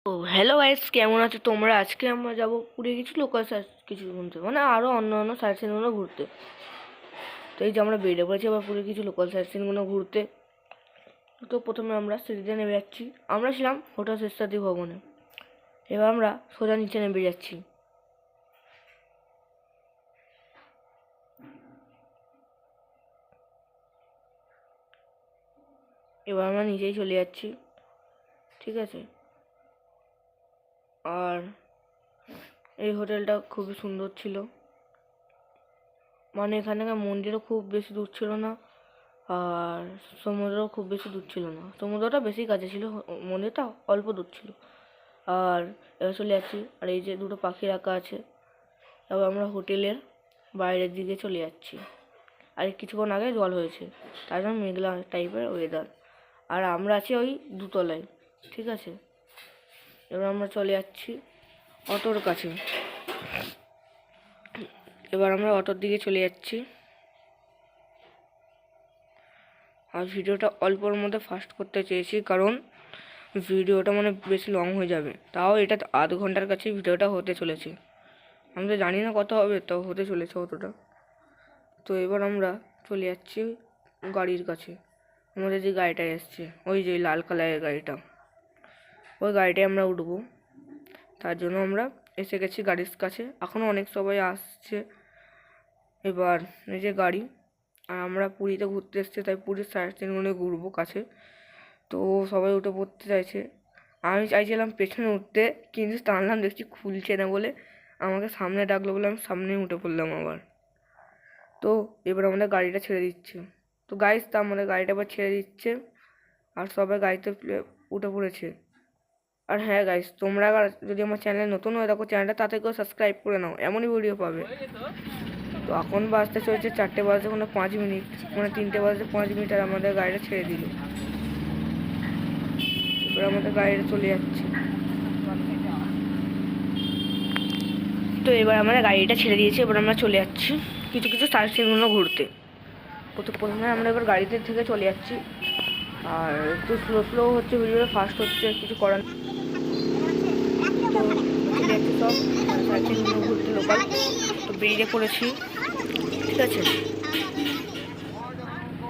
ও hello guys, কেমন আছো তোমরা? আজকে আমরা যাব পুরী কিছু লোকাল সার্চ কিছু ঘুরতে, মানে আরও অন্য অন্য সার্চ সিনগুলো ঘুরতে। তো এই যে আমরা বেরিয়ে পড়েছি আবার পুরী কিছু লোকাল সার্চ সিনগুলো ঘুরতে। তো প্রথমে আমরা সিঁড়িতে নেমে যাচ্ছি। আমরা ছিলাম হোটেল শেষাদ্রি ভবনে, এবার আমরা সোজা নিচে নেমে যাচ্ছি। এবার আমরা নিচেই চলে যাচ্ছি, ঠিক আছে। আর এই হোটেলটা খুবই সুন্দর ছিল, মানে এখানকার মন্দিরও খুব বেশি দূর ছিল না, আর সমুদ্রও খুব বেশি দূর ছিল না। সমুদ্রটা বেশি কাছে ছিল, মন্দিরটা অল্প দূর ছিল। আর এবার চলে যাচ্ছি, আর এই যে দুটো পাখি রাখা আছে। এবার আমরা হোটেলের বাইরের দিকে চলে যাচ্ছি। আর কিছুক্ষণ আগে জল হয়েছে, তার জন্য মেঘলা টাইপের ওয়েদার। আর আমরা আছি ওই দুতলায়, ঠিক আছে। এবার আমরা চলে যাচ্ছি অটোর কাছে। এবার আমরা অটোর দিকে চলে যাচ্ছি। আর ভিডিওটা অল্পর মধ্যে ফাস্ট করতে চেয়েছি, কারণ ভিডিওটা মানে বেশি লং হয়ে যাবে। তাও এটা আধ ঘন্টার কাছে ভিডিওটা হতে চলেছে। আমি তো জানি না কত হবে, তাও হতে চলেছে অতটা। তো এবার আমরা চলে যাচ্ছি গাড়ির কাছে। আমাদের যে গাড়িটা এসছে, ওই যে লাল কালারের গাড়িটা, ওই গাড়িটায় আমরা উঠবো। তার জন্য আমরা এসে গেছি গাড়ির কাছে। এখনও অনেক সবাই আসছে। এবার এই যে গাড়ি, আর আমরা পুরীতে ঘুরতে এসেছি, তাই পুরীর সাইড সিনগুলো ঘুরবো কাছে। তো সবাই উঠে পড়তে চাইছে, আমি চাইছিলাম পেছনে উঠতে, কিন্তু টানলাম দেখছি খুলছে না বলে আমাকে সামনে ডাকলো বলে আমি সামনেই উঠে পড়লাম আবার। তো এবার আমাদের গাড়িটা ছেড়ে দিচ্ছে। তো গাইস, তা আমাদের গাড়িটা আবার ছেড়ে দিচ্ছে, আর সবাই গাড়িতে উঠে পড়েছে। আর হ্যাঁ গাইস, তোমরা যদি আমার চ্যানেলে নতুন হয়ে থাকো, চ্যানেলটা তাতে করে সাবস্ক্রাইব করে নাও, এমনই ভিডিও পাবে। তো এখন বাজতে চলছে 4টে বাজতে কোনো 5 মিনিট, মানে 3টে বাজতে 5 মিনিট, আর আমাদের গাড়িটা ছেড়ে দিল। এবার আমাদের গাড়িটা চলে যাচ্ছে। তো এবার আমরা গাড়িটা ছেড়ে দিয়েছি, এবার আমরা চলে যাচ্ছি কিছু কিছু সাইট সিনগুলো ঘুরতে। প্রথমে আমরা এবার গাড়িতে থেকে চলে যাচ্ছি, আর একটু স্লো স্লো হচ্ছে ভিডিওটা, ফাস্ট হচ্ছে, কিছু করার। তো চলে যাচ্ছি সব সাইট সিনগুলো ঘুরতে লোকাল। তো বেরিয়ে পড়েছি, ঠিক আছে।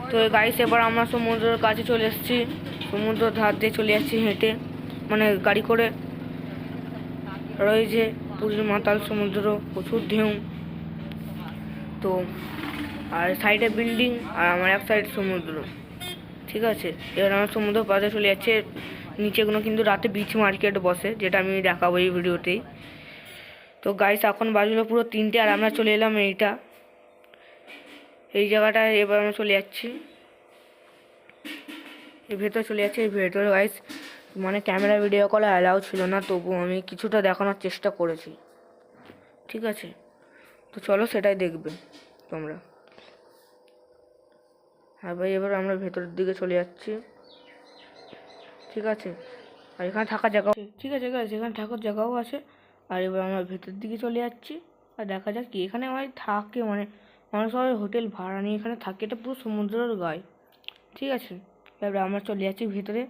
তো গাইস, এবার আমরা সমুদ্রের কাছে চলে এসেছি। সমুদ্রের ধার দিয়ে চলে যাচ্ছি হেঁটে, মানে গাড়ি করে। রয়েছে পুরীর মাতাল সমুদ্র, প্রচুর ঢেউ। তো আর সাইডে বিল্ডিং, আর আমার এক সাইড সমুদ্র, ঠিক আছে। এবার আমার সমুদ্র পাশে চলে যাচ্ছে। নিচেগুলো কিন্তু রাতে বিচ মার্কেট বসে, যেটা আমি দেখাবো এই ভিডিওতেই। তো গাইস, এখন বাজলো পুরো 3টে, আর আমরা চলে এলাম এই জায়গাটায়। এবার আমরা চলে যাচ্ছি, এই ভেতরে চলে যাচ্ছে। এই ভেতরে গাইস মানে ক্যামেরা ভিডিও করা অ্যালাউ ছিল না, তবু আমি কিছুটা দেখানোর চেষ্টা করেছি, ঠিক আছে। তো চলো সেটাই দেখবে তোমরা। হ্যাঁ ভাই, এবার আমরা ভেতরের দিকে চলে যাচ্ছি, ঠিক আছে। আর এখানে থাকার জায়গা, ঠিক আছে গাইস, এখানে থাকার জায়গাও আছে। আর এবার আমরা ভেতরের দিকে চলে যাচ্ছি, আর দেখা যাক কি এখানে ভাই থাকে, মানে মানুষ সবাই হোটেল ভাড়া নিয়ে এখানে থাকে। এটা পুরো সমুদ্রের গায়ে, ঠিক আছে। এবার আমরা চলে যাচ্ছি ভিতরে।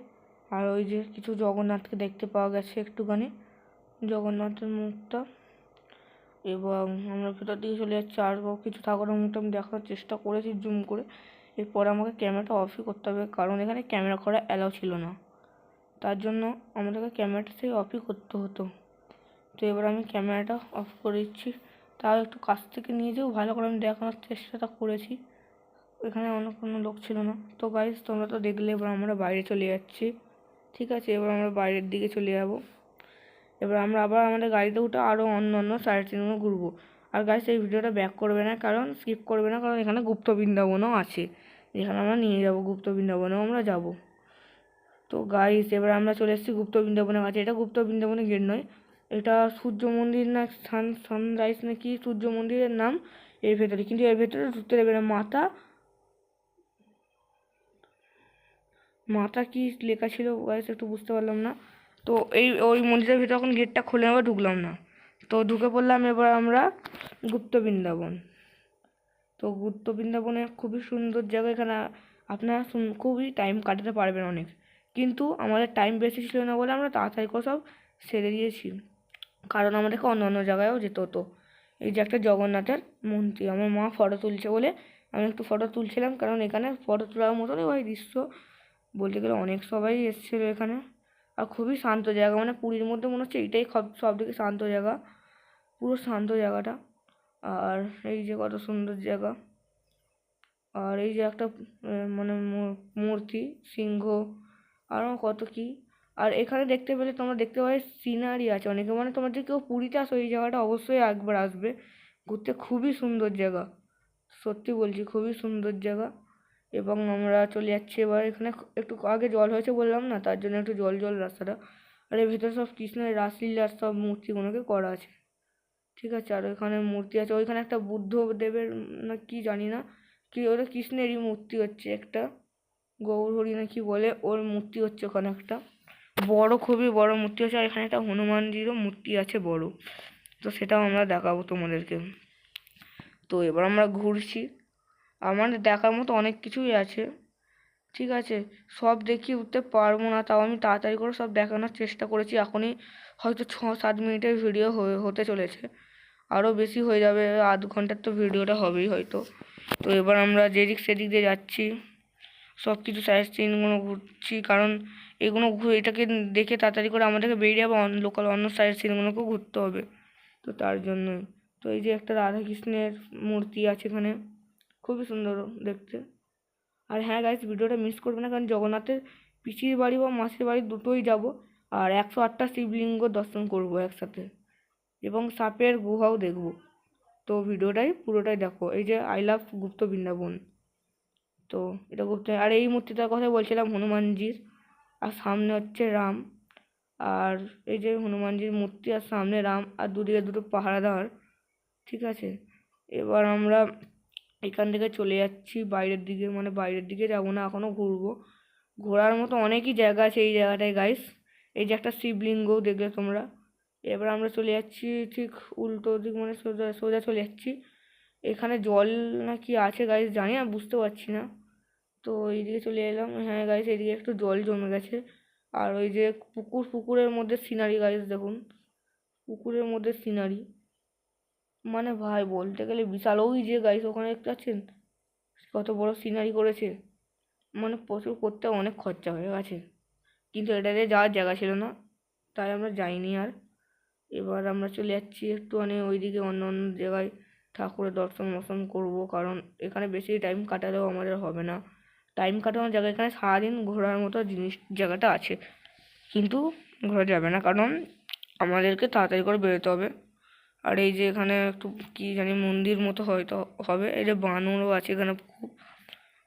আর ওই যে কিছু জগন্নাথকে দেখতে পাওয়া গেছে একটুখানি, জগন্নাথের মুখটা। এবং আমরা ভেতর দিকে চলে যাচ্ছি, আর কিছু ঠাকুরের মুখটা আমি দেখার চেষ্টা করেছি জুম করে। এরপরে আমাকে ক্যামেরাটা অফই করতে হবে, কারণ এখানে ক্যামেরা করা অ্যালাউ ছিল না, তার জন্য আমাদেরকে ক্যামেরাটা থেকে অফই করতে হতো। তো এবার আমি ক্যামেরাটা অফ করে দিচ্ছি। তাও একটু কাছ থেকে নিয়ে যেও, ভালো করে আমি দেখানোর চেষ্টাটা করেছি। এখানে অন্য কোনো লোক ছিল না। তো গাইস, তোমরা তো দেখলে, এবার আমরা বাইরে চলে যাচ্ছি, ঠিক আছে। এবার আমরা বাইরের দিকে চলে যাব। এবার আমরা আবার আমাদের গাড়িতে উঠে আরও অন্য অন্য সাইড সিনগুলো ঘুরবো। আর গাইস, এই ভিডিওটা ব্যাক করবে না, কারণ স্কিপ করবে না, কারণ এখানে গুপ্ত বৃন্দাবনও আছে, যেখানে আমরা নিয়ে যাব, গুপ্ত বৃন্দাবনেও আমরা যাব। তো গাইস, এবার আমরা চলে এসেছি গুপ্ত বৃন্দাবনের কাছে। এটা গুপ্ত বৃন্দাবনের গেট নয়, এটা সূর্য মন্দির না সানরাইজ না কি সূর্য মন্দিরের নাম এর ভেতরে, কিন্তু এর ভেতরে ঢুকতে দেবে না। মাতা কি লেখা ছিল গাইস, একটু বুঝতে পারলাম না। তো ওই মন্দিরের ভেতরে এখন গেটটা খুলে আবার ঢুকলাম না। তো ঢুকে পড়লাম এবার আমরা গুপ্ত বৃন্দাবন। তো গুপ্ত বৃন্দাবনে খুবই সুন্দর জায়গা, এখানে আপনারা খুবই টাইম কাটাতে পারবেন অনেক। কিন্তু আমাদের টাইম বেশি ছিল না বলে আমরা তাড়াতাড়ি করে সব সেরে দিয়েছি, কারণ আমাদেরকে অন্য অন্য জায়গায়ও যেতে হতো। এই যে একটা জগন্নাথের মন্দির, আমার মা ফটো তুলছে বলে আমি একটু ফটো তুলছিলাম, কারণ এখানে ফটো তোলার মতনই ওই দৃশ্য বলতে গেলে অনেক সবাই এসেছিলো এখানে। আর খুবই শান্ত জায়গা, মানে পুরীর মধ্যে মনে হচ্ছে এইটাই সব থেকে শান্ত জায়গা, পুরো শান্ত জায়গাটা। আর এই যে কত সুন্দর জায়গা, আর এই যে একটা মানে মূর্তি, সিংহ, আরও কত কি। আর এখানে দেখতে পেলে তোমরা দেখতে পাবে সিনারি আছে অনেকে, মানে তোমরা যদি কেউ পুরীতে আসো এই জায়গাটা অবশ্যই একবার আসবে ঘুরতে, খুবই সুন্দর জায়গা, সত্যি বলছি খুবই সুন্দর জায়গা। এবং আমরা চলে যাচ্ছি এবার, এখানে একটু আগে জল হয়েছে বললাম না, তার জন্য একটু জল জল রাস্তাটা। আর এর ভেতরে সব কৃষ্ণের রাসলীলার সব মূর্তিগুলোকে করা আছে, ঠিক আছে। আর ওইখানে মূর্তি আছে, ওইখানে একটা বুদ্ধদেবের না কি জানি না কি, ওটা কৃষ্ণেরই মূর্তি হচ্ছে একটা, গৌর হরি না কি বলে, ওর মূর্তি হচ্ছে ওখানে একটা বড়, খুবই বড় মূর্তি আছে। আর এখানে একটা হনুমানজিরও মূর্তি আছে বড়, তো সেটাও আমরা দেখাবো তোমাদেরকে। তো এবার আমরা ঘুরছি, আমাদের দেখার মতো অনেক কিছুই আছে, ঠিক আছে। সব দেখিয়ে উঠতে পারবো না, তাও আমি তাড়াতাড়ি করে সব দেখানোর চেষ্টা করেছি। এখনই হয়তো 6-7 মিনিটের ভিডিও হতে চলেছে, আরও বেশি হয়ে যাবে, আধ ঘন্টার তো ভিডিওটা হবেই হয়তো। তো এবার আমরা যেদিক সেদিক দিয়ে যাচ্ছি, সব কিছু সাইড সিনগুলো ঘুরছি, কারণ এগুলো এটাকে দেখে তাড়াতাড়ি করে আমাদেরকে বেরিয়ে যাবো, লোকাল অন্য সাইড সিনগুলোকেও ঘুরতে হবে, তো তার জন্যই। তো এই যে একটা রাধাকৃষ্ণের মূর্তি আছে এখানে, খুবই সুন্দর দেখতে। আর হ্যাঁ গাইস, ভিডিওটা মিস করবে না, কারণ জগন্নাথের পিসির বাড়ি বা মাসির বাড়ি দুটোই যাব, আর 108টা শিবলিঙ্গ দর্শন করব একসাথে, এবং সাপের গুহাও দেখব। তো ভিডিওটাই পুরোটাই দেখো। এই যে আই লাভ গুপ্ত বৃন্দাবন, তো এটা করতে। আর এই মূর্তিটার কথা বলছিলাম হনুমানজির, আর সামনে হচ্ছে রাম। আর এই যে হনুমানজির মূর্তি, আর সামনে রাম, আর দুদিকে দুটো পাহারাদার, ঠিক আছে। এবার আমরা এখান থেকে চলে যাচ্ছি বাইরের দিকে, মানে বাইরের দিকে যাবো না, এখনও ঘুরবো। ঘোরার মতো অনেকই জায়গা আছে এই জায়গাটায় গাইস। এই যে একটা শিবলিঙ্গও দেখলে তোমরা। এবার আমরা চলে যাচ্ছি ঠিক উল্টো দিক, মানে সোজা সোজা চলে যাচ্ছি। এখানে জল না কি আছে গাইস, জানি না, বুঝতে পারছি না। তো এইদিকে চলে এলাম, হ্যাঁ গাইস এইদিকে একটু জল জমে গেছে। আর ওই যে পুকুরের মধ্যে সিনারি গাইস দেখুন, পুকুরের মধ্যে সিনারি, মানে ভাই বলতে গেলে বিশাল। ওই যে গাইস ওখানে দেখতে পাচ্ছেন কত বড় সিনারি করেছে, মানে প্রচুর করতে অনেক খরচা হয়ে গেছে, কিন্তু এটাতে যাওয়ার জায়গা ছিল না, তাই আমরা যাইনি আর। এবার আমরা চলে যাচ্ছি একটুখানি ওইদিকে, অন্য অন্য জায়গায় ঠাকুরের দর্শন করবো, কারণ এখানে বেশি টাইম কাটালেও আমাদের হবে না। টাইম কাটানোর জায়গা এখানে সারাদিন ঘোরার মতো জায়গাটা আছে, কিন্তু ঘোরা যাবে না, কারণ আমাদেরকে তাড়াতাড়ি করে বেরোতে হবে। আর এই যে এখানে একটু কি জানি মন্দির মতো হয়তো হবে, এই যে বানরও আছে এখানে, খুব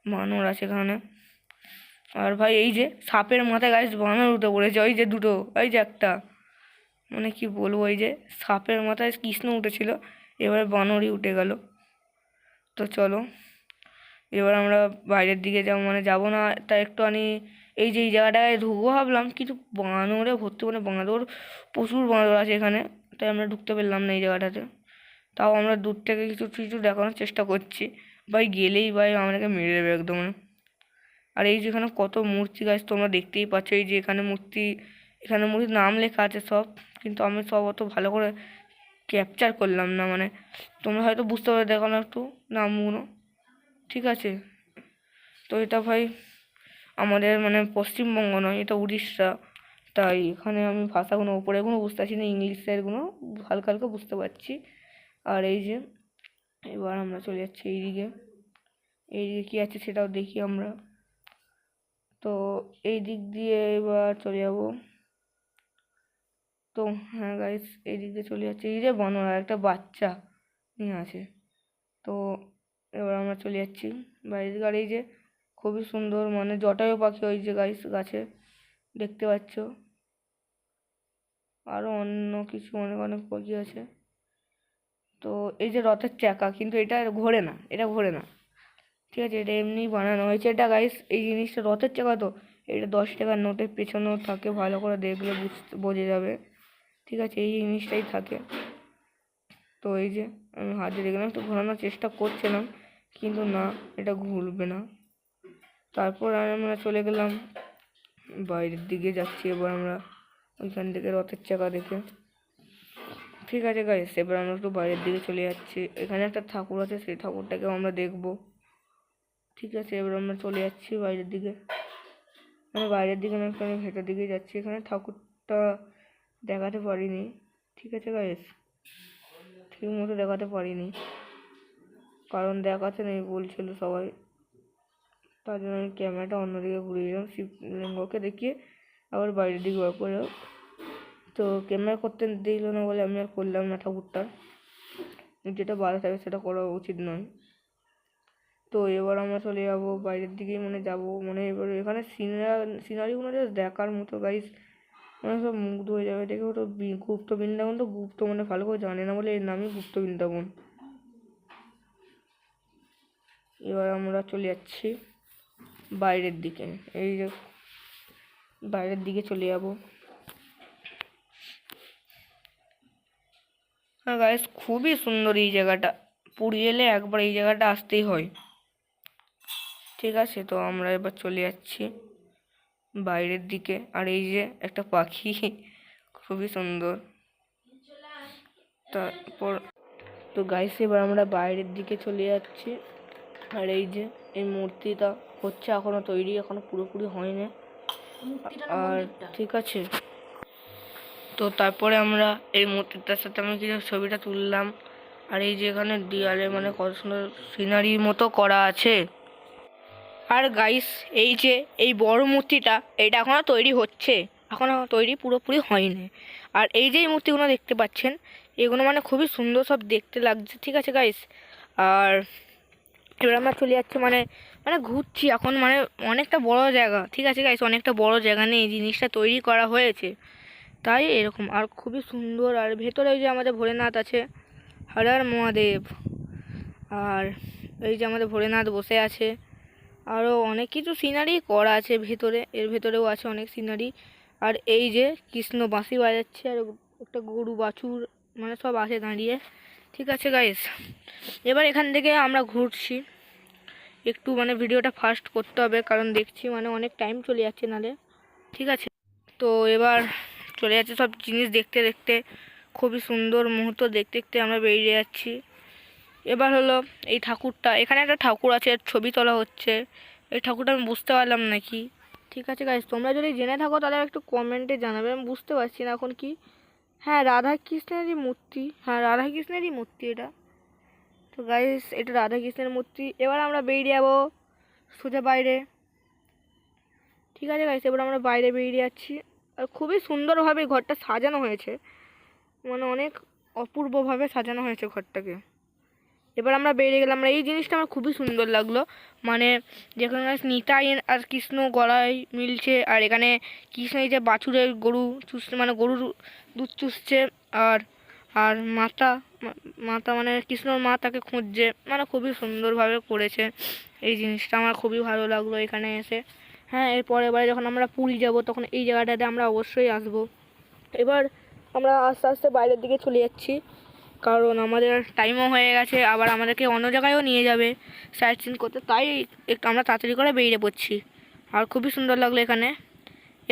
বানর আছে এখানে। আর ভাই এই যে সাপের মাথায় গাছ বানর উঠে পড়েছে, ওই যে দুটো, ওই যে একটা, মানে কি বলবো, ওই যে সাপের মাথায় কৃষ্ণ উঠেছিল, এবার বানরই উঠে গেল। তো চলো এবার আমরা বাইরের দিকে যাবো, মানে যাবো না, তা একটুখানি এই যে এই জায়গাটায় ঢুকবো ভাবলাম, কিন্তু বানরে ভর্তি, মানে বাঁদর, প্রচুর বাঁদর আছে এখানে, তাই আমরা ঢুকতে পারলাম না এই জায়গাটাতে। তাও আমরা দূর থেকে কিছু কিছু দেখানোর চেষ্টা করছি, ভাই গেলেই ভাই আমাদেরকে মেরে দেবে একদম। আর এই যেখানে কত মূর্তি গাছ তোমরা দেখতেই পাচ্ছ, এই যে এখানে মূর্তি, এখানে মূর্তির নাম লেখা আছে সব, কিন্তু আমি সব অত ভালো করে ক্যাপচার করলাম না, মানে তোমরা হয়তো বুঝতে পারবে দেখানো একটু নামগুলো, ঠিক আছে। তো এটা ভাই আমাদের মানে পশ্চিমবঙ্গ নয়, এটা উড়িষ্যা, তাই এখানে আমি ভাষাগুলো ওপরেগুলো বুঝতে পারছি না, ইংলিশেরগুলো হালকা হালকা বুঝতে পারছি। আর এই যে এবার আমরা চলে যাচ্ছি এইদিকে, এইদিকে কী আছে সেটাও দেখি আমরা। তো এই দিক দিয়ে এবার চলে যাব। তো হ্যাঁ গাইস এই দিক দিয়ে চলে যাচ্ছে, এই যে বানর আর একটা বাচ্চা নিয়ে আছে। তো এবার আমরা চলে যাচ্ছি বাইরের দিকে। আর এই যে খুবই সুন্দর, মানে জটায়ু পাখি, ওই যে গাইস গাছে দেখতে পাচ্ছ, আরও অন্য কিছু অনেক অনেক পাখি আছে। তো এই যে রথের চাকা, কিন্তু এটা ঘোরে না, এটা ঘোরে না, ঠিক আছে, এটা এমনি বানানো হয়েছে। এটা গাইস এই জিনিসটা রথের চাকা, তো এটা 10 টাকার নোটের পেছনেও থাকে, ভালো করে দেখলে বোঝা যাবে, ঠিক আছে, এই জিনিসটাই থাকে। তো এই যে আমি হাতে দেখলাম, একটু ঘোরানোর চেষ্টা করছিলাম, কিন্তু না, এটা ঘুরবে না। তারপর আমরা চলে গেলাম বাইরের দিকে, যাচ্ছি এবার আমরা ওইখান থেকে রথের চাকা দেখে। ঠিক আছে গাইস, এবার আমরা একটু বাইরের দিকে চলে যাচ্ছি। এখানে একটা ঠাকুর আছে, সেই ঠাকুরটাকেও আমরা দেখবো। ঠিক আছে, এবার আমরা চলে যাচ্ছি বাইরের দিকে। আমি বাইরের দিকে না, আমি ভেতর দিকে যাচ্ছি। এখানে ঠাকুরটা দেখাতে পারিনি। ঠিক আছে গাইস, ঠিক মতো দেখাতে পারিনি, কারণ দেখাতে নেই বলছিল সবাই। তার জন্য আমি ক্যামেরাটা অন্যদিকে ঘুরিয়ে দিলাম, শিবলিঙ্গকে দেখিয়ে আবার বাইরের দিকে বার করে। তো ক্যামেরা করতে দিল না বলে আমি আর করলাম না ঠাকুরটা। যেটা বাধা থাকে সেটা করা উচিত নয়। তো এবার আমরা চলে যাব বাইরের দিকে, মানে যাব, মানে এবার এখানে সিনারিগুলো জাস্ট দেখার মতো গাইস। মানে সব মুগ্ধ হয়ে যাবে দেখে। ওটা গুপ্ত বৃন্দাবন, তো গুপ্ত মানে ভালো করে জানে না বলে এর নামই গুপ্ত বৃন্দাবন। এবার আমরা চলে যাচ্ছি বাইরের দিকে। এই যে বাইরের দিকে চলে যাব। হ্যাঁ গাইস, খুবই সুন্দর এই জায়গাটা। পুরী এলে একবার এই জায়গাটা আসতেই হয়। ঠিক আছে, তো আমরা এবার চলে যাচ্ছি বাইরের দিকে। আর এই যে একটা পাখি, খুবই সুন্দর। তারপর তো গাইস, এবার আমরা বাইরের দিকে চলে যাচ্ছি। আর এই যে এই মূর্তিটা হচ্ছে এখনো তৈরি, এখনো পুরোপুরি হয়নি। আর ঠিক আছে, তো তারপরে আমরা এই মূর্তিটার সাথে আমি কিছু ছবিটা তুললাম। আর এই যে এখানে দেয়ালে মানে কত সুন্দর সিনারির মতো করা আছে। আর গাইস, এই যে এই বড় মূর্তিটা, এটা এখনো তৈরি হচ্ছে, এখনো তৈরি পুরোপুরি হয়নি। আর এই যে এই মূর্তিগুলো দেখতে পাচ্ছেন, এগুলো মানে খুবই সুন্দর সব দেখতে লাগছে। ঠিক আছে গাইস, আর এবার আমরা চলে যাচ্ছি, মানে মানে ঘুরছি এখন, মানে অনেকটা বড় জায়গা। ঠিক আছে গাইস, অনেকটা বড় জায়গা নিয়ে এই জিনিসটা তৈরি করা হয়েছে, তাই এরকম। আর খুবই সুন্দর। আর ভেতরে ওই যে আমাদের ভোলেনাথ আছে, হর হর মহাদেব। আর এই যে আমাদের ভোলেনাথ বসে আছে। আরও অনেক কিছু সিনারি করা আছে ভেতরে, এর ভেতরেও আছে অনেক সিনারি। আর এই যে কৃষ্ণ বাঁশি বাজাচ্ছে, আর একটা গরু বাছুর মানে সব আছে দাঁড়িয়ে। ঠিক আছে গাইস, এবার এখান থেকে আমরা ঘুরছি একটু, মানে ভিডিওটা ফাস্ট করতে হবে কারণ দেখছি মানে অনেক টাইম চলে যাচ্ছে নালে। ঠিক আছে, তো এবার চলে যাচ্ছে সব জিনিস দেখতে দেখতে, খুবই সুন্দর মুহূর্ত দেখতে দেখতে আমরা বেরিয়ে যাচ্ছি। এবার হলো এই ঠাকুরটা, এখানে একটা ঠাকুর আছে, এর ছবি তোলা হচ্ছে। এই ঠাকুরটা আমি বুঝতে পারলাম না কি। ঠিক আছে গাইস, তোমরা যদি জেনে থাকো তাহলে একটু কমেন্টে জানাবে, আমি বুঝতে পারছি না এখন কি। হ্যাঁ, রাধা কৃষ্ণেরই মূর্তি, হ্যাঁ রাধা কৃষ্ণেরই মূর্তি এটা। তো গাইস, এটা রাধা কৃষ্ণের মূর্তি। এবার আমরা বেরিয়ে যাবো সোজা বাইরে। ঠিক আছে গাইস, এবার আমরা বাইরে বেরিয়ে যাচ্ছি। আর খুবই সুন্দরভাবে ঘরটা সাজানো হয়েছে, মানে অনেক অপূর্বভাবে সাজানো হয়েছে ঘরটাকে। এবার আমরা বেরিয়ে গেলাম। আমরা এই জিনিসটা আমার খুবই সুন্দর লাগলো, মানে যেখানে নিতাই আর কৃষ্ণ গলায় মিলছে। আর এখানে কৃষ্ণ এই যে বাছুরের গরু চুষছে, মানে গরুর দুধ চুষছে। আর আর মাতা মাতা মানে কৃষ্ণর মা তাকে খুঁজছে, মানে খুবই সুন্দরভাবে করেছে এই জিনিসটা। আমার খুবই ভালো লাগলো এখানে এসে। হ্যাঁ, এর পরের বারে যখন আমরা পুরী যাব তখন এই জায়গাটাতে আমরা অবশ্যই আসবো। এবার আমরা আস্তে আস্তে বাইরের দিকে চলে যাচ্ছি, কারণ আমাদের টাইমও হয়ে গেছে, আবার আমাদেরকে অন্য জায়গায়ও নিয়ে যাবে সাইট সিন করতে, তাই একটু আমরা তাড়াতাড়ি করে বেরিয়ে পড়ছি। আর খুবই সুন্দর লাগলো এখানে।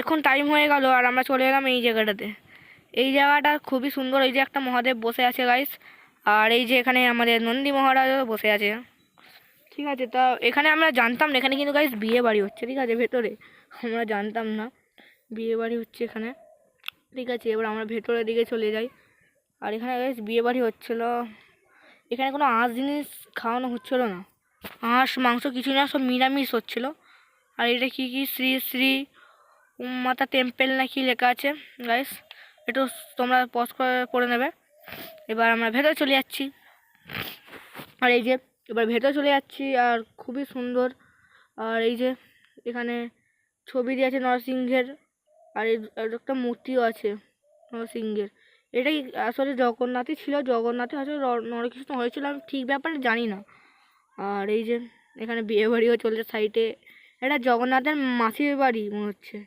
এখন টাইম হয়ে গেল আর আমরা চলে এলাম এই জায়গাটাতে। এই জায়গাটা খুবই সুন্দর। এই যে একটা মহাদেব বসে আছে গাইস, আর এই যে এখানে আমাদের নন্দী মহারাজও বসে আছে। ঠিক আছে, তা এখানে আমরা জানতাম না, এখানে কিন্তু গাইস বিয়ে বাড়ি হচ্ছে। ঠিক আছে, ভেতরে আমরা জানতাম না বিয়ে বাড়ি হচ্ছে এখানে। ঠিক আছে, এবার আমরা ভেতরের দিকে চলে যাই। আর এখানে গাইস বিয়ে বাড়ি হচ্ছিল, এখানে কোনো আঁশ জিনিস খাওয়ানো হচ্ছিল না, হাঁস মাংস কিছু না, সব নিরামিষ হচ্ছিল। আর এটা কি কি শ্রী শ্রী মাতা টেম্পেল না কি লেখা আছে গাইস, একটু তোমরা পজ করে পড়ে নেবে। এবার আমরা ভেতরে চলে যাচ্ছি। আর এই যে এবার ভেতরে চলে যাচ্ছি, আর খুবই সুন্দর। আর এই যে এখানে ছবি দিয়ে আছে নরসিংহের, আর একটা মূর্তিও আছে নরসিংহের। এটাই আসলে জগন্নাথই ছিল, জগন্নাথই আসলে নরকৃষ্ণ হয়েছিল, আমি ঠিক ব্যাপারে জানি না। আর এই যে এখানে বিয়ে বাড়িও চলছে সাইডে। এটা জগন্নাথের মাসির বাড়ি মনে হচ্ছে,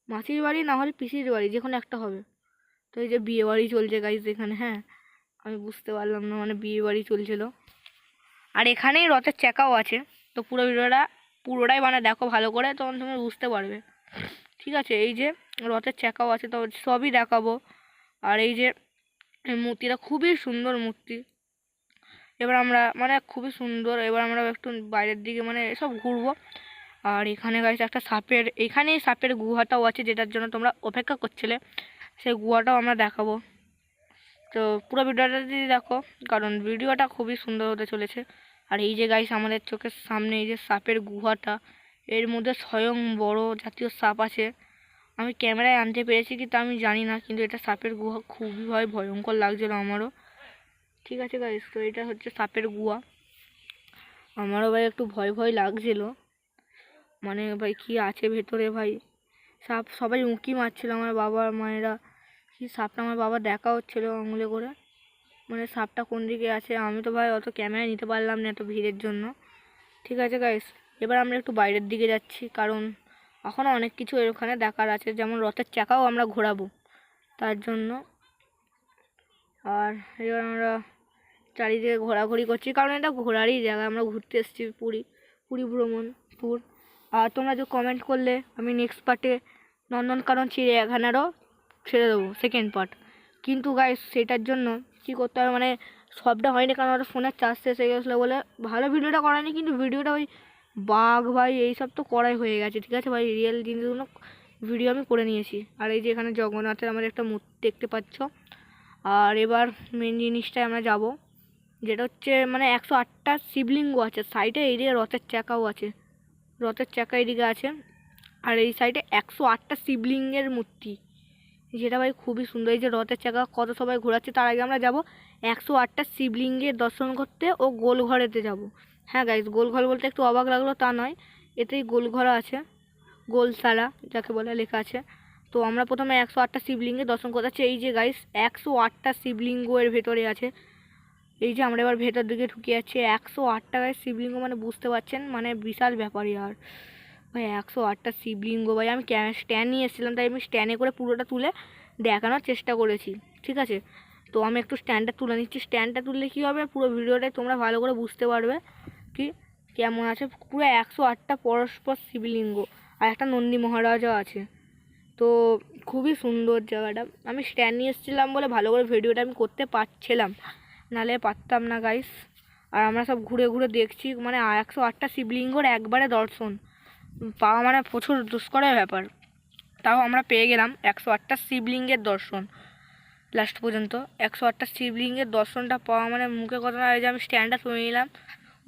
মাসির বাড়ি না হলে পিসির বাড়ি, যে কোনো একটা হবে। তো এই যে বিয়ে বাড়ি চলছে গাইজ এখানে। হ্যাঁ, আমি বুঝতে পারলাম না, মানে বিয়ে বাড়ি চলছিল। আর এখানেই রথের চাকাও আছে। তো পুরো ভিডিওটা পুরোটাই মানে দেখো ভালো করে, তখন তুমি বুঝতে পারবে। ঠিক আছে, এই যে রথের চাকাও আছে, তো সবই দেখাবো। আর এই যে মূর্তিটা খুবই সুন্দর মূর্তি। এবার আমরা মানে খুবই সুন্দর, এবার আমরা একটু বাইরের দিকে মানে সব ঘুরবো। আর এখানে গাইস একটা সাপের, এখানেই সাপের গুহাটাও আছে, যেটার জন্য তোমরা অপেক্ষা করছিলে, সেই গুহাটাও আমরা দেখাবো। তো পুরো ভিডিওটা যদি দেখো, কারণ ভিডিওটা খুবই সুন্দর হতে চলেছে। আর এই যে গাইস আমাদের চোখের সামনে এই যে সাপের গুহাটা, এর মধ্যে স্বয়ং বড় জাতীয় সাপ আছে। আমি ক্যামেরায় আনতে পেরেছি কিন্তু আমি জানি না, কিন্তু এটা সাপের গুহা, খুবই ভয়ঙ্কর লাগছিল আমারও। ঠিক আছে গাইস, তো এটা হচ্ছে সাপের গুহা। আমারও ভাই একটু ভয় ভয় লাগছিল, মানে ভাই কি আছে ভেতরে ভাই। সাপ, সবাই উঁকি মারছিল, আমার বাবা মায়েরা, কি সাপটা আমার বাবা দেখা হচ্ছিল আঙুলে করে, মানে সাপটা কোন দিকে আছে। আমি তো ভাই অত ক্যামেরা নিতে পারলাম না এত ভিড়ের জন্য। ঠিক আছে গাইস, এবার আমরা একটু বাইরের দিকে যাচ্ছি, কারণ এখনও অনেক কিছু এখানে দেখার আছে, যেমন রথের চাকাও আমরা ঘোরাবো তার জন্য। আর এবার আমরা চারিদিকে ঘোরাঘুরি করছি, কারণ এটা ঘোরারই জায়গা, আমরা ঘুরতে এসেছি পুরী ভ্রমণ ট্যুর। আর তোমরা যে কমেন্ট করলে, আমি নেক্সট পার্টে নন্দনকানন চিড়িয়াখানারও ছেড়ে দেবো সেকেন্ড পার্ট। কিন্তু গাইস সেটার জন্য কী করতে হবে, মানে সবটা হয়নি, কারণ ওটা ফোনের চার্জ শেষ হয়ে গেছিলো বলে ভালো ভিডিওটা করায়নি, কিন্তু ভিডিওটা ওই বাঘ ভাই এইসব তো করাই হয়ে গেছে। ঠিক আছে ভাই, রিয়েল জিনিসগুলো ভিডিও আমি করে নিয়েছি। আর এই যে এখানে জগন্নাথের আমাদের একটা মূর্তি দেখতে পাচ্ছ। আর এবার মেন জিনিসটায় আমরা যাব, যেটা হচ্ছে মানে 108টা শিবলিঙ্গ আছে সাইডে, এইদিকে রথের চাকাও আছে, রথের চাকা এদিকে আছে, আর এই সাইডে 108টা শিবলিঙ্গের মূর্তি, যেটা ভাই খুবই সুন্দর। এই যে রথের চাকা কত সবাই ঘোরাচ্ছে, তার আগে আমরা যাব 108টা শিবলিঙ্গের দর্শন করতে ও গোলঘরেতে যাব। হ্যাঁ গাইজ, গোলঘর বলতে একটু অবাক লাগলো তা নয়, এতেই গোলঘর আছে, গোলশালা যাকে বলে লেখা আছে। তো আমরা প্রথমে 108টা শিবলিঙ্গে দর্শন করতে যাচ্ছি। এই যে গাইস 108টা শিবলিঙ্গ এর ভেতরে আছে। এই যে আমরা এবার ভেতর দিকে ঢুকে যাচ্ছি। 108টা গাইস শিবলিঙ্গ, মানে বুঝতে পারছেন, মানে বিশাল ব্যাপারই। আর ভাই 108টা শিবলিঙ্গ ভাই, আমি স্ট্যান্ড নিয়ে এসেছিলাম, তাই আমি স্ট্যান্ডে করে পুরোটা তুলে দেখানোর চেষ্টা করেছি। ঠিক আছে, তো আমি একটু স্ট্যান্ডটা তুলে নিচ্ছি। স্ট্যান্ডটা তুললে কী হবে, পুরো ভিডিওটাই তোমরা ভালো করে বুঝতে পারবে কি কেমন আছে। পুরো 108টা পরস্পর শিবলিঙ্গ, আর একটা নন্দী মহারাজও আছে। তো খুবই সুন্দর জায়গাটা। আমি স্ট্যান্ড নিয়ে এসেছিলাম বলে ভালো করে ভিডিওটা আমি করতে পারছিলাম, নাহলে পারতাম না গাইস। আর আমরা সব ঘুরে ঘুরে দেখছি, মানে 108টা শিবলিঙ্গর একবারে দর্শন পাওয়া মানে প্রচুর দুষ্করের ব্যাপার। তাও আমরা পেয়ে গেলাম 108টা শিবলিঙ্গের দর্শন লাস্ট পর্যন্ত। 108টা শিবলিঙ্গের দর্শনটা পাওয়া মানে মুখে কথা না, যে আমি স্ট্যান্ডটা তুলে নিলাম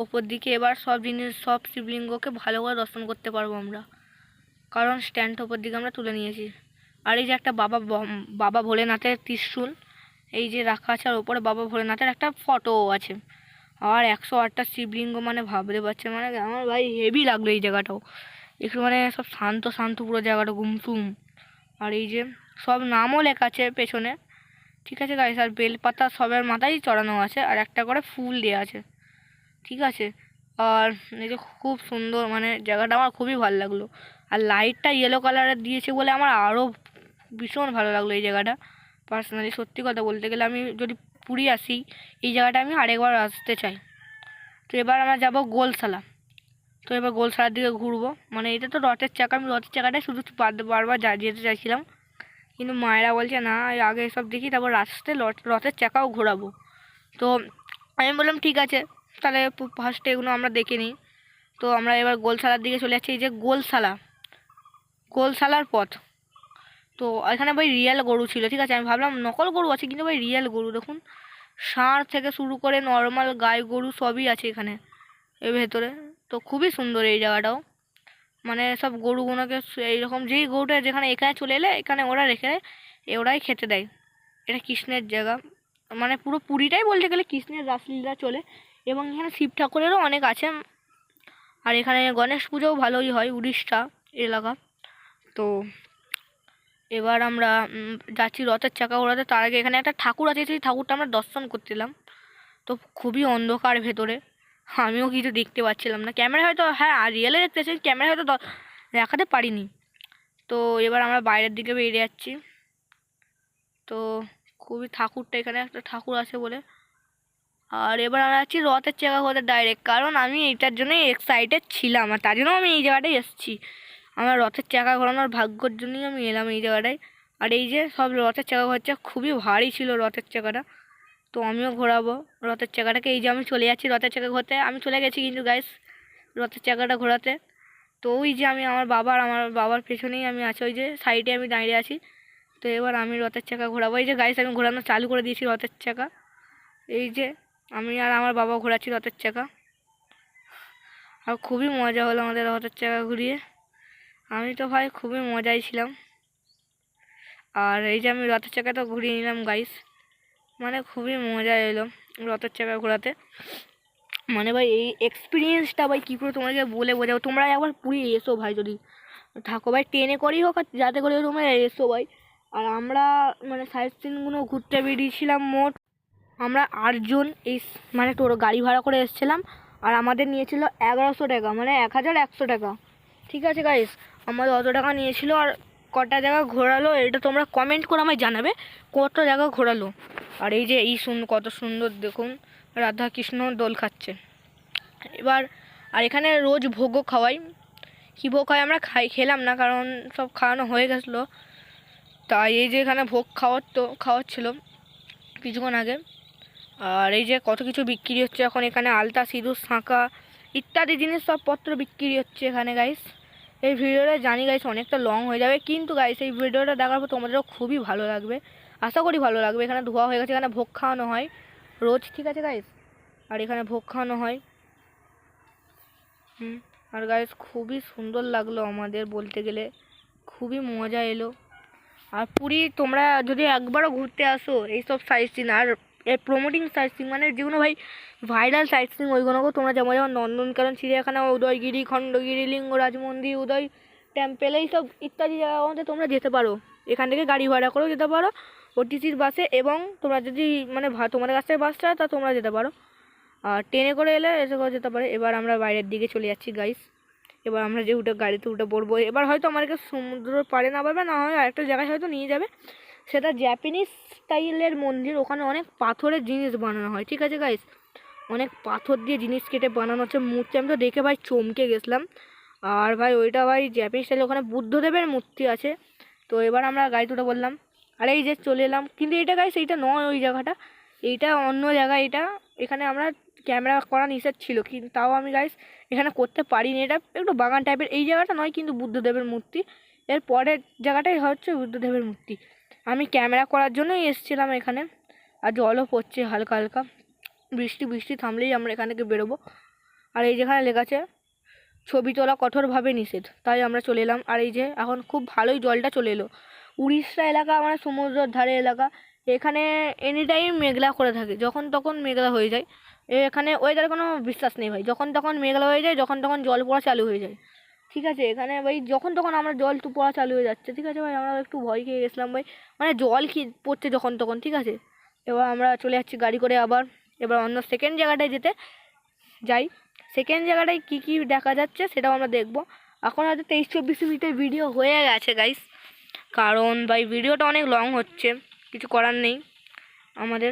ওপর দিকে, এবার সব জিনিস সব শিবলিঙ্গকে ভালো করে দর্শন করতে পারবো আমরা, কারণ স্ট্যান্ড ওপর দিকে আমরা তুলে নিয়েছি। আর এই যে একটা বাবা ভোলেনাথের ত্রিশূল এই যে রাখা আছে, আর ওপরে বাবা ভোলেনাথের একটা ফটোও আছে। আর 108টা শিবলিঙ্গ, মানে ভাবতে পারছেন, মানে আমার ভাই হেভি লাগলো এই জায়গাটাও। একটু মানে সব শান্ত শান্ত পুরো জায়গাটা, গুমসুম। আর এই যে সব নামও লেখা আছে পেছনে। ঠিক আছে গাইস, আর বেলপাতা সবের মাথায় চড়ানো আছে, আর একটা করে ফুল দেওয়া আছে। ঠিক আছে, আর এই যে খুব সুন্দর, মানে জায়গাটা আমার খুবই ভালো লাগলো। আর লাইটটা ইয়েলো কালারের দিয়েছে বলে আমার আরও ভীষণ ভালো লাগলো এই জায়গাটা। পার্সোনালি সত্যি কথা বলতে গেলে, আমি যদি পুরী আসি এই জায়গাটা আমি আরেকবার আসতে চাই। তো এবার আমরা যাব গোলশালা। তো এবার গোলশালার দিকে ঘুরবো, মানে এটা তো রথের চাকা, আমি রথের চাকাটাই শুধু বারবার যেতে চাইছিলাম, কিন্তু মায়েরা বলছে না আগে এসব দেখি, তারপর রাস্তে রথের চাকাও ঘোরাবো। তো আমি বললাম ঠিক আছে, তাহলে ফার্স্টে এগুলো আমরা দেখে নিই। তো আমরা এবার গোলশালার দিকে চলে যাচ্ছি। এই যে গোলশালার পথ। তো এখানে ভাই রিয়েল গরু ছিল। ঠিক আছে, আমি ভাবলাম নকল গরু আছে, কিন্তু ভাই রিয়েল গরু দেখুন, ষাঁড় থেকে শুরু করে নর্মাল গাই গরু সবই আছে এখানে এর ভেতরে। তো খুবই সুন্দর এই জায়গাটাও, মানে সব গরুগুলোকে এইরকম যেই গরুটা যেখানে এখানে চলে এলে এখানে ওরা রেখে দেয়, ওরাই খেতে দেয়। এটা কৃষ্ণের জায়গা, মানে পুরো পুরীটাই বলতে গেলে কৃষ্ণের রাসলীলা চলে, এবং এখানে শিব ঠাকুরেরও অনেক আছে। আর এখানে গণেশ পুজোও ভালোই হয়, উড়িষ্যা এলাকা। তো এবার আমরা যাচ্ছি রথের চাকা ওড়াতে, তার আগে এখানে একটা ঠাকুর আছে, সেই ঠাকুরটা আমরা দর্শন করছিলাম। তো খুবই অন্ধকার ভেতরে, আমিও কিছু দেখতে পাচ্ছিলাম না। ক্যামেরা হয়তো, হ্যাঁ রিয়েলে দেখতেছি, ক্যামেরা হয়তো দেখাতে পারিনি। তো এবার আমরা বাইরের দিকে বেরিয়ে যাচ্ছি। তো খুবই ঠাকুরটা, এখানে একটা ঠাকুর আছে বলে। আর এবার আমরা যাচ্ছি রথের চাকা হতে ডাইরেক্ট, কারণ আমি এইটার জন্যই এক্সাইটেড ছিলাম, আর তার জন্য আমি এই জায়গাটায় এসেছি। আমার রথের চাকা ঘোরানোর ভাগ্যর জন্যই আমি এলাম এই জায়গাটায়। আর এই যে সব রথের চাকা ঘোরাচ্ছে, খুবই ভারী ছিল রথের চাকাটা, তো আমিও ঘোরাবো রথের চাকাটাকে। এই যে আমি চলে যাচ্ছি রথের চাকা ঘোরাতে, আমি চলে গেছি কিন্তু গাইস রথের চাকাটা ঘোরাতে। তো ওই যে আমি আমার বাবার পেছনেই আমি আছি, ওই যে সাইডে আমি দাঁড়িয়ে আছি। তো এবার আমি রথের চাকা ঘোরাবো। এই যে গাইস আমি ঘোরানো চালু করে দিয়েছি রথের চাকা। এই যে আমি আর আমার বাবা ঘোরাচ্ছি রথের চাকা, আর খুবই মজা হলো আমাদের রথের চাকা ঘুরিয়ে। আমি তো ভাই খুবই মজাই ছিলাম। আর এই যে আমি রথের চাকাটা ঘুরিয়ে নিলাম গাইস, মানে খুবই মজা এলো রথের চাকা ঘোরাতে। মানে ভাই এই এক্সপিরিয়েন্সটা ভাই কী করে তোমাকে বলে বোঝাবো। তোমরা একবার পুরী এসো ভাই, যদি থাকো ভাই, ট্রেনে করেই হোক আর যাতে করে তোমরা এসো ভাই। আর আমরা মানে সাইট সিনগুলো ঘুরতে বেরিয়েছিলাম, মোট আমরা 8জন এই মানে তোর গাড়ি ভাড়া করে এসেছিলাম। আর আমাদের নিয়েছিল 1100 টাকা, মানে 1100 টাকা। ঠিক আছে গাইস, আমাদের অত টাকা নিয়েছিল। আর কটা জায়গা ঘোরালো এটা তোমরা কমেন্ট করে আমায় জানাবে কত জায়গা ঘোরালো। আর এই যে এই কত সুন্দর দেখুন, রাধা কৃষ্ণ দোল খাচ্ছে এবার। আর এখানে রোজ ভোগও খাওয়াই, কী ভোগ খাওয়াই আমরা খেলাম না, কারণ সব খাওয়ানো হয়ে গেছিলো। তাই এই যে এখানে ভোগ খাওয়াচ্ছিল কিছুক্ষণ আগে। আর এই যে কত কিছু বিক্রি হচ্ছে এখন এখানে, আলতা, সিঁদুর, শাঁখা ইত্যাদি জিনিস সব পত্র বিক্রি হচ্ছে এখানে গাইস। এই ভিডিওটা জানি গাইস অনেকটা লং হয়ে যাবে, কিন্তু গাইস এই ভিডিওটা দেখার পর তোমাদেরও খুবই ভালো লাগবে, আশা করি ভালো লাগবে। এখানে ধোয়া হয়ে গেছে, এখানে ভোগ খাওয়ানো হয় রোজ, ঠিক আছে গাইস। আর এখানে ভোগ খাওয়ানো হয়। আর গাইস খুবই সুন্দর লাগলো আমাদের, বলতে গেলে খুবই মজা এলো। আর পুরী তোমরা যদি একবারও ঘুরতে আসো এইসব সাইট সিন আর এর প্রমোটিং সাইট সিন, মানে যেগুলো ভাই ভাইরাল সাইট সিন ওইগুলোকেও তোমরা যেমন যেমন নন্দনকানন, চিড়িয়াখানা, উদয়গিরি, খণ্ডগিরি, লিঙ্গরাজ মন্দির, উদয় টেম্পেল, এইসব ইত্যাদি জায়গার মধ্যে তোমরা যেতে পারো। এখান থেকে গাড়ি ভাড়া করেও যেতে পারো ওটিসির বাসে, এবং তোমরা যদি মানে তোমাদের কাছ থেকে বাসটা তা তোমরা যেতে পারো। আর ট্রেনে করে এলে এসে করে যেতে পারে। এবার আমরা বাইরের দিকে চলে যাচ্ছি গাইস। এবার আমরা যে গাড়িতে উঠে পড়বো, এবার হয়তো আমাদেরকে সমুদ্রের পাড়ে নামাবে, না হয় আরেকটা জায়গায় হয়তো নিয়ে যাবে, সেটা জাপানিজ স্টাইলের মন্দির। ওখানে অনেক পাথরের জিনিস বানানো হয়, ঠিক আছে গাইস, অনেক পাথর দিয়ে জিনিস কেটে বানানো হচ্ছে মূর্তি। আমি তো দেখে ভাই চমকে গেছিলাম। আর ভাই ওইটা ভাই জাপানিজ স্টাইলে, ওখানে বুদ্ধদেবের মূর্তি আছে। তো এবার আমরা গাড়িতে উঠে বললাম, আর এই যে চলে এলাম। কিন্তু এটা গাইস এইটা নয় ওই জায়গাটা, এইটা অন্য জায়গা। এটা এখানে আমরা ক্যামেরা করা নিষেধ ছিল, কিন্তু তাও আমি গাইস এখানে করতে পারিনি। এটা একটু বাগান টাইপের, এই জায়গাটা নয় কিন্তু বুদ্ধদেবের মূর্তি, এর পরের জায়গাটাই হচ্ছে বুদ্ধদেবের মূর্তি। আমি ক্যামেরা করার জন্যই এসেছিলাম এখানে। আর জলও পড়ছে হালকা হালকা, বৃষ্টি থামলেই আমরা এখান থেকে বেরোবো। আর এই যেখানে লেখা আছে ছবি তোলা কঠোরভাবে নিষেধ, তাই আমরা চলে এলাম। আর এই যে এখন খুব ভালোই জলটা চলে এলো। উড়িষ্যা এলাকা মানে সমুদ্রের ধারে এলাকা, এখানে এনি টাইম মেঘলা করে থাকে, যখন তখন মেঘলা হয়ে যায়। এখানে ওয়েদার কোনো বিশ্বাস নেই ভাই, যখন তখন মেঘলা হয়ে যায়, যখন তখন জল পড়া চালু হয়ে যায়, ঠিক আছে। এখানে ভাই যখন তখন আমরা জল তো পড়া চালু হয়ে যাচ্ছে, ঠিক আছে ভাই। আমরা একটু ভয় খেয়ে গেছিলাম ভাই, মানে জল কি পড়ছে যখন তখন, ঠিক আছে। এবার আমরা চলে যাচ্ছি গাড়ি করে আবার। এবার অন্য সেকেন্ড জায়গাটায় যেতে যাই। সেকেন্ড জায়গাটায় কী কী দেখা যাচ্ছে সেটাও আমরা দেখবো। এখন হয়তো 23-24 মিনিটের ভিডিও হয়ে গেছে গাইস, কারণ ভাই ভিডিওটা অনেক লং হচ্ছে, কিছু করার নেই আমাদের।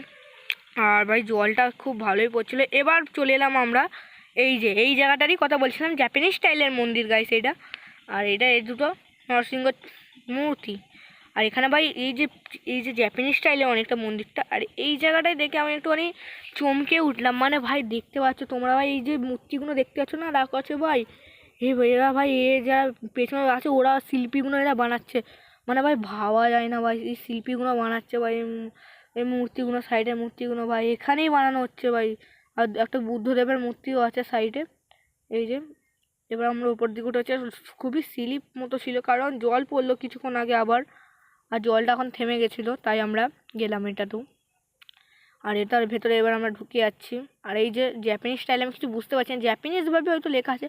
আর ভাই জলটা খুব ভালোই পড়ছিলো। এবার চলে এলাম আমরা এই যে এই জায়গাটারই কথা বলছিলাম, জাপানিজ স্টাইলের মন্দির গাইস এটা। আর এটা এই দুটো নরসিংহ মূর্তি। আর এখানে ভাই এই যে জাপানিজ স্টাইলের অনেকটা মন্দিরটা। আর এই জায়গাটায় দেখে আমি একটুখানি চমকে উঠলাম, মানে ভাই দেখতে পাচ্ছ তোমরা ভাই, এই যে মূর্তিগুলো দেখতে পাচ্ছ না রাখা আছে ভাই, এরা ভাই যারা পেছনে আছে ওরা শিল্পীগুলো এরা বানাচ্ছে, মানে ভাই ভাবা যায় না ভাই এই শিল্পীগুলো বানাচ্ছে ভাই। এই মূর্তিগুলো, সাইডের মূর্তিগুলো ভাই এখানেই বানানো হচ্ছে ভাই। আর একটা বুদ্ধদেবের মূর্তিও আছে সাইডে, এই যে। এবার আমরা উপর দিকে উঠে হচ্ছে, খুবই স্লিপ মতো ছিল, কারণ জল পড়লো কিছুক্ষণ আগে আবার। আর জলটা এখন থেমে গেছিলো, তাই আমরা গেলাম এটাতেও। আর এটার ভেতরে এবার আমরা ঢুকে যাচ্ছি। আর এই যে জাপানিজ স্টাইল, আমি কিছু বুঝতে পারছি না, জাপানিজভাবে হয়তো লেখা আছে,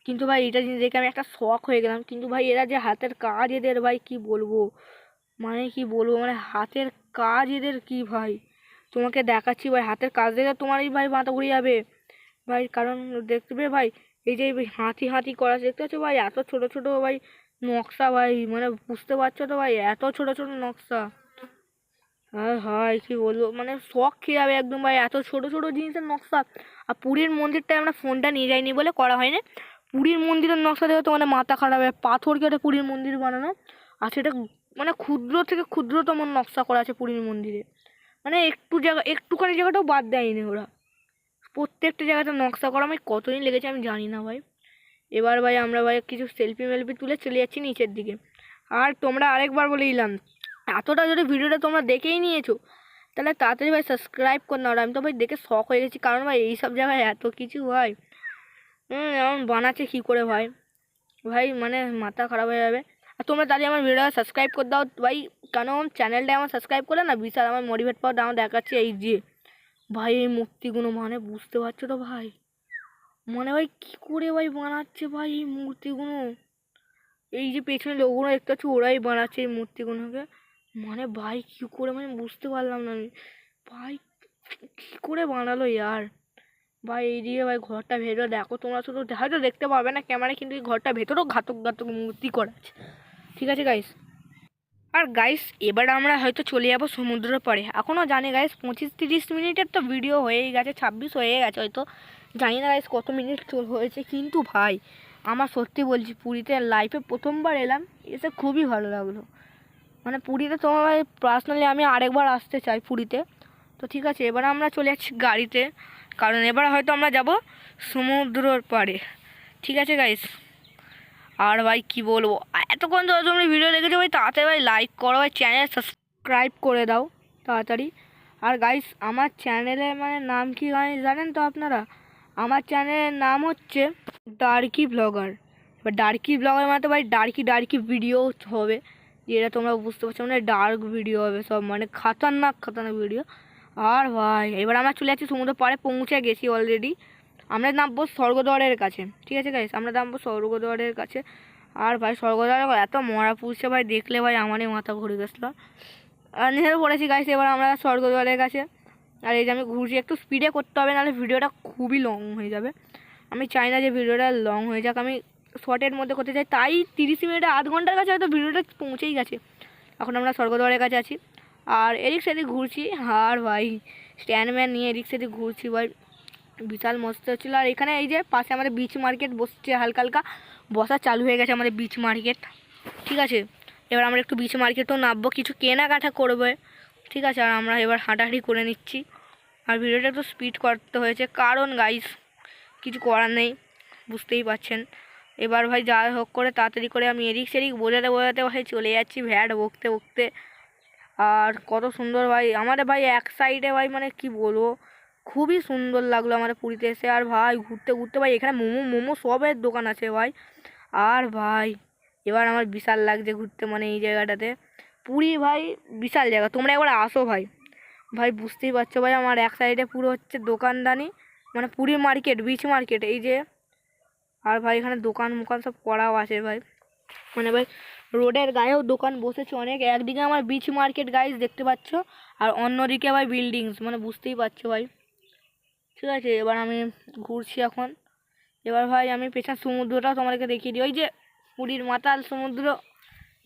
কিন্তু ভাই এটা জিনিস দেখে আমি একটা শখ হয়ে গেলাম। কিন্তু ভাই এরা যে হাতের কাজ এদের ভাই কি বলবো, মানে হাতের কাজ এদের কি ভাই, তোমাকে দেখাচ্ছি ভাই, হাতের কাজ দেখে তোমারই ভাই মাথা ঘুরে যাবে ভাই। কারণ দেখবে ভাই এই যে হাতি হাতি করা দেখতে পাচ্ছ ভাই, এত ছোট ছোট ভাই নকশা ভাই, মানে বুঝতে পারছো তো ভাই, এত ছোট ছোট নকশা। আর হয় কি বলবো, মানে শখ খেয়ে যাবে একদম ভাই, এত ছোট ছোট জিনিসের নকশা। আর পুরীর মন্দিরটায় আমরা ফোনটা নিয়ে যাইনি বলে করা হয়নি, পুরীর মন্দিরের নকশা দেখে তো মানে মাথা খারাপ হয়। পাথর কেটে পুরীর মন্দির বানানো, আর সেটা মানে ক্ষুদ্র থেকে ক্ষুদ্রতম নকশা করা আছে পুরীর মন্দিরে। মানে একটুখানি জায়গাটাও বাদ দেয়নি ওরা, প্রত্যেকটা জায়গাতে নকশা করা। আমি কতদিন লেগেছে আমি জানি না ভাই। এবার ভাই আমরা ভাই কিছু সেলফি মেলফি তুলে চলে যাচ্ছি নিচের দিকে। আর তোমরা আরেকবার বলে দিলাম, এতটা যদি ভিডিওটা তোমরা দেখেই নিয়েছো তাহলে তাড়াতাড়ি ভাই সাবস্ক্রাইব করে নাও। আমি তো ভাই দেখে শখ হয়ে গেছি, কারণ ভাই এইসব জায়গায় এত কিছু হয়, এমন বানাচ্ছে কী করে ভাই, ভাই মানে মাথা খারাপ হয়ে যাবে। আর তোমরা তাড়াতাড়ি আমার ভিডিওটা সাবস্ক্রাইব করে দাও ভাই, কারণ চ্যানেলটা আমার সাবস্ক্রাইব করে না বিশাল আমার মোটিভেট পাওয়ার আমার দেখাচ্ছে। এই যে ভাই এই মূর্তিগুলো মানে বুঝতে পারছো তো ভাই, মানে ভাই কী করে ভাই বানাচ্ছে ভাই এই মূর্তিগুলো। এই যে পেছনে লোকগুলো দেখতে পাচ্ছি ওরাই বানাচ্ছে এই মূর্তিগুলোকে। মানে ভাই কী করে মানে বুঝতে পারলাম না আমি, ভাই কী করে বানালো ইয়ার। ভাই এইদিকে ভাই ঘরটা ভেতরে দেখো, তোমরা শুধু হয়তো দেখতে পারবে না ক্যামেরায়, কিন্তু এই ঘরটা ভেতরেও ঘাতক ঘাতক মূর্তি করা আছে। ঠিক আছে গাইস। আর গাইস এবার আমরা হয়তো চলে যাবো সমুদ্রের পাড়ে। এখনও জানি গাইস 25-30 মিনিটের তো ভিডিও হয়েই গেছে, 26 হয়ে গেছে হয়তো, জানি না গাইস কত মিনিট হয়েছে। কিন্তু ভাই আমার সত্যি বলছি পুরীতে লাইফে প্রথমবার এলাম, এসে খুবই ভালো লাগলো। মানে পুরীতে তোমার ভাই পার্সোনালি আমি আরেকবার আসতে চাই পুরীতে। তো ঠিক আছে এবার আমরা চলে যাচ্ছি গাড়িতে, কারণ এবার হয়তো আমরা যাব সমুদ্রের পাড়ে। ঠিক আছে গাইস। আর ভাই কি বলবো, এতক্ষণ তো তোমরা ভিডিও দেখেছো ভাই, তাড়াতাড়ি ভাই লাইক করো ভাই, চ্যানেল সাবস্ক্রাইব করে দাও তাড়াতাড়ি। আর গাইস আমার চ্যানেলের মানে নাম কি গাইস জানেন তো আপনারা? আমার চ্যানেলের নাম হচ্ছে ডার্কি ব্লগার। এবার ডার্কি ব্লগার মানে তো ভাই ডার্কি ভিডিও হবে, যেটা তোমরা বুঝতে পারছো, মানে ডার্ক ভিডিও হবে সব, মানে খতরনাক ভিডিও। আর ভাই এবার আমরা চলে যাচ্ছি সমুদ্র পাড়ে, পৌঁছে গেছি অলরেডি। আমরা নামবো স্বর্গদ্বারের কাছে। ঠিক আছে গাইস, আমরা নামবো স্বর্গদ্বারের কাছে। আর ভাই স্বর্গদ্বারে এত মরা পুষছে ভাই, দেখলে ভাই আমারই মাথা ঘুরে গেছিলো। আর নেমে পড়েছি গাইস এবার আমরা স্বর্গদ্বারের কাছে। আর এই যে আমি ঘুরছি, একটু স্পিডে করতে হবে নাহলে ভিডিওটা খুবই লং হয়ে যাবে। আমি চাই না যে ভিডিওটা লং হয়ে যাক, আমি শর্টের মধ্যে করতে চাই, তাই 30 মিনিটে আধ ঘন্টার কাছে হয়তো ভিডিওটা পৌঁছেই গেছে। এখন আমরা স্বর্গদ্বারের কাছে আছি আর এদিক সেদিক ঘুরছি। আর ভাই স্ট্যান্ডম্যান নিয়ে এদিক সেদিক ঘুরছি ভাই, বিশাল মস্ত হচ্ছিলো। আর এখানে এই যে পাশে আমাদের বিচ মার্কেট বসছে, হালকা হালকা বসা চালু হয়ে গেছে আমাদের বিচ মার্কেট। ঠিক আছে এবার আমরা একটু বিচ মার্কেটও নামবো, কিছু কেনাকাটা করবে। ঠিক আছে আর আমরা এবার হাঁটাহাঁটি করে নিচ্ছি। আর ভিডিওটা একটু স্পিড করতে হয়েছে, কারণ গাইস কিছু করার নেই, বুঝতেই পারছেন। এবার ভাই যা হোক করে তাড়াতাড়ি করে আমি এদিক সেদিক বোঝাতে ভাই চলে যাচ্ছি ভ্যাট বকতে বকতে। আর কত সুন্দর ভাই আমাদের ভাই এক সাইডে ভাই, মানে কি বলবো, খুবই সুন্দর লাগলো আমাদের পুরীতে এসে। আর ভাই ঘুরতে ঘুরতে ভাই এখানে মোমো সবের দোকান আছে ভাই। আর ভাই এবার আমার বিশাল লাগছে ঘুরতে, মানে এই জায়গাটাতে। পুরী ভাই বিশাল জায়গা, তোমরা একবার আসো ভাই। ভাই বুঝতেই পারছো ভাই আমার এক সাইডে পুরো হচ্ছে দোকানদানি, মানে পুরী মার্কেট, বিচ মার্কেট এই যে। আর ভাই এখানে দোকান মোকান সব করাও আছে ভাই, মানে ভাই রোডের গায়েও দোকান বসেছে অনেক। একদিকে আমার বিচ মার্কেট গাইস দেখতে পাচ্ছ, আর অন্যদিকে ভাই বিল্ডিংস, মানে বুঝতেই পারছো ভাই। ঠিক আছে এবার আমি ঘুরছি এখন। এবার ভাই আমি পেছন সমুদ্রটাও তোমাদেরকে দেখিয়ে দিই, ওই যে পুরীর মাতাল সমুদ্র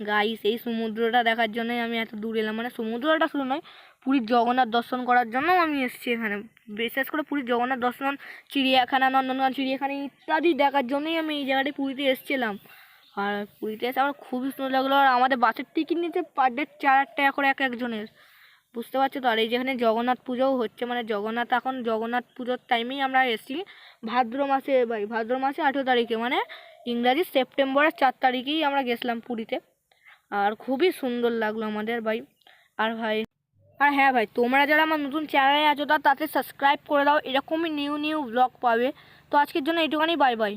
গাইস। এই সমুদ্রটা দেখার জন্যই আমি এত দূর এলাম, মানে সমুদ্রটা শুধু নয় পুরীর জগন্নাথ দর্শন করার জন্যও আমি এসেছি এখানে। বিশেষ করে পুরীর জগন্নাথ দর্শন, চিড়িয়াখানা, নন্দনকানন চিড়িয়াখানা ইত্যাদি দেখার জন্যই আমি এই জায়গাটায় পুরীতে এসেছিলাম। আর পুরীতে এসে আমার খুবই সুন্দর লাগলো। আর আমাদের বাসের টিকিট নিতে পার ডে 4 টাকা করে একজনের, বুঝতে পারছো তো। আর এই যেখানে জগন্নাথ পুজোও হচ্ছে, মানে জগন্নাথ পুজোর টাইমেই আমরা এসেছি ভাদ্র মাসে ভাই, ভাদ্র মাসে 18 তারিখে, মানে ইংরাজি সেপ্টেম্বরের 4 তারিখেই আমরা গেছিলাম পুরীতে। আর খুবই সুন্দর লাগলো আমাদের ভাই। আর ভাই আর হ্যাঁ ভাই তোমরা যারা আমার নতুন চ্যানেলে আছো তাতে সাবস্ক্রাইব করে দাও, এরকমই নিউ ব্লগ পাবে। তো আজকের জন্য এইটুখানি, বাই বাই।